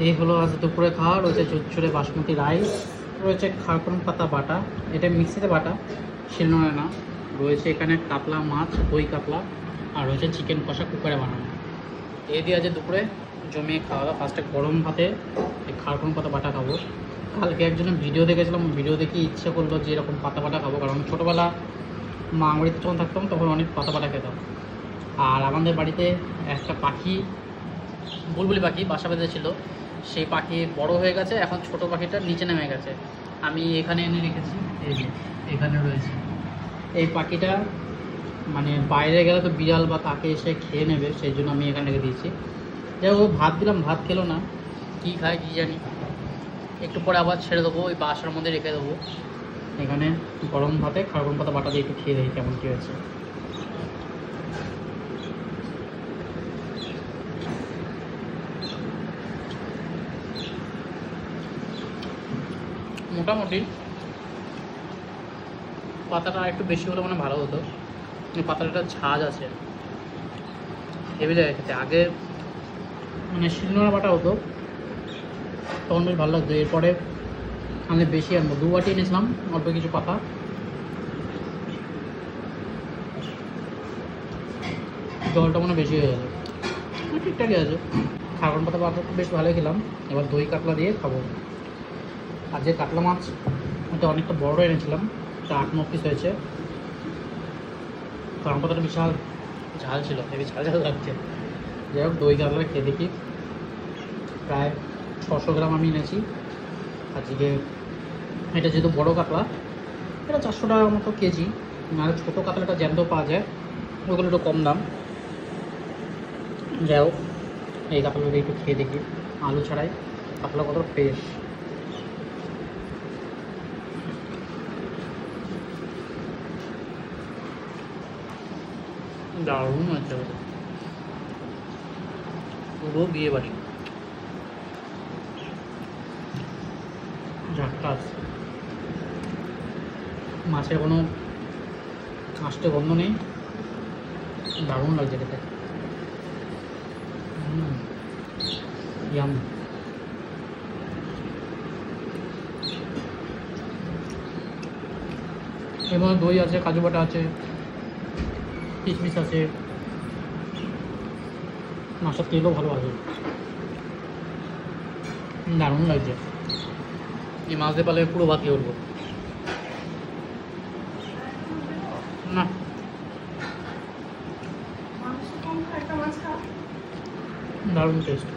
এই হলো আজ দুপুরে খাওয়া। রয়েছে চচ্চড়ে বাসমতি রাইস, রয়েছে খারকুন পাতা বাটা, এটা মিক্সিতে বাটা, শিলনোড়া না। রয়েছে এখানে কাতলা মাছ, দই কাতলা, আর রয়েছে চিকেন কষা কুকারে বানানো। এই দিয়ে আজ দুপুরে জমিয়ে খাওয়া দাওয়া। ফার্স্টে গরম ভাতে এই খারকুন পাতা বাটা খাবো। কালকে একজনের ভিডিও দেখেছিলাম, ভিডিও দেখে ইচ্ছে করলো যে এরকম পাতা বাটা খাবো, কারণ ছোটোবেলা মা বাড়িতে যখন থাকতাম তখন অনেক পাতা বাটা খেতাম। আর আমাদের বাড়িতে একটা পাখি, বুলবুলি পাখি বাসা বেঁধেছিল। সেই পাখি বড় হয়ে গেছে, এখন ছোট পাখিটা নিচে নেমে গেছে। আমি এখানে এনে রেখেছি, এই যে এখানে রয়েছে। এই পাখিটা মানে বাইরে গেলে তো বিড়াল বা কাকে এসে খেয়ে নেবে, সেই জন্য আমি এখানে রেখে দিয়েছি। যাই হোক, ভাত দিলাম, ভাত খেলো না, কী খায় কী জানি। একটু পরে আবার ছেড়ে দেবো, ওই বাসার মধ্যে রেখে দেবো। এখানে গরম ভাতে খারকুন পাতা বাটা দিয়ে একটু খেয়ে দেখি কেমন কী হয়েছে। মোটামুটি পাতাটা একটু বেশি হলে মানে ভালো হতো, কিন্তু পাতাটা ঝাঁজ আছে, হেভি লেগে খেতে। আগে মানে শিলনোড়া বাটা হতো তখন বেশ ভালো লাগতো। এরপরে আমি বেশি আনবো, 2 বাটি এনেছিলাম, অল্প কিছু পাতা। জলটা মনে বেশি হয়ে গেছে, ঠিকঠাকই আছে। খারকুন পাতা বাটা বেশ ভালোই খেলাম। এবার দই কাতলা দিয়ে খাবো। আর যে কাতলা মাছ ওটা অনেকটা বড় এনেছিলাম, তা 8-9 পিস হয়েছে। খারকুন পাতাটা বিশাল ঝাল ছিল, হেভি ঝাল ঝাল লাগছে। যাই হোক, দই কাতলা খেয়ে দেখি। প্রায় 600 গ্রাম আমি এনেছি আজকে। এটা যেহেতু বড় কাতলা, এটা 400 টাকার মতো কেজি। আর ছোটো কাতলাটা জ্যান্ত পাওয়া যায়, ওগুলো একটু কম দাম। যাই হোক, এই কাতলাটা একটু খেয়ে দেখি আলু ছাড়াই। কাতলা কত ফ্রেশ, দারুণ হচ্ছে, পুরো বিয়ে বাড়ি ঝাক্কাস। মাছের কোনো আষ্টে গন্ধ নেই, দারুণ লাগছে খেতে। ইয়াম। এর মধ্যে দই আছে, কাজু বাটা আছে, কিশমিশ আছে, মাছের তেলও ভালো আছে, দারুণ লাগছে। এই মাছ দিয়ে পালে পুরো ভাত খেয়ে উঠবো। না, দারুণ টেস্ট।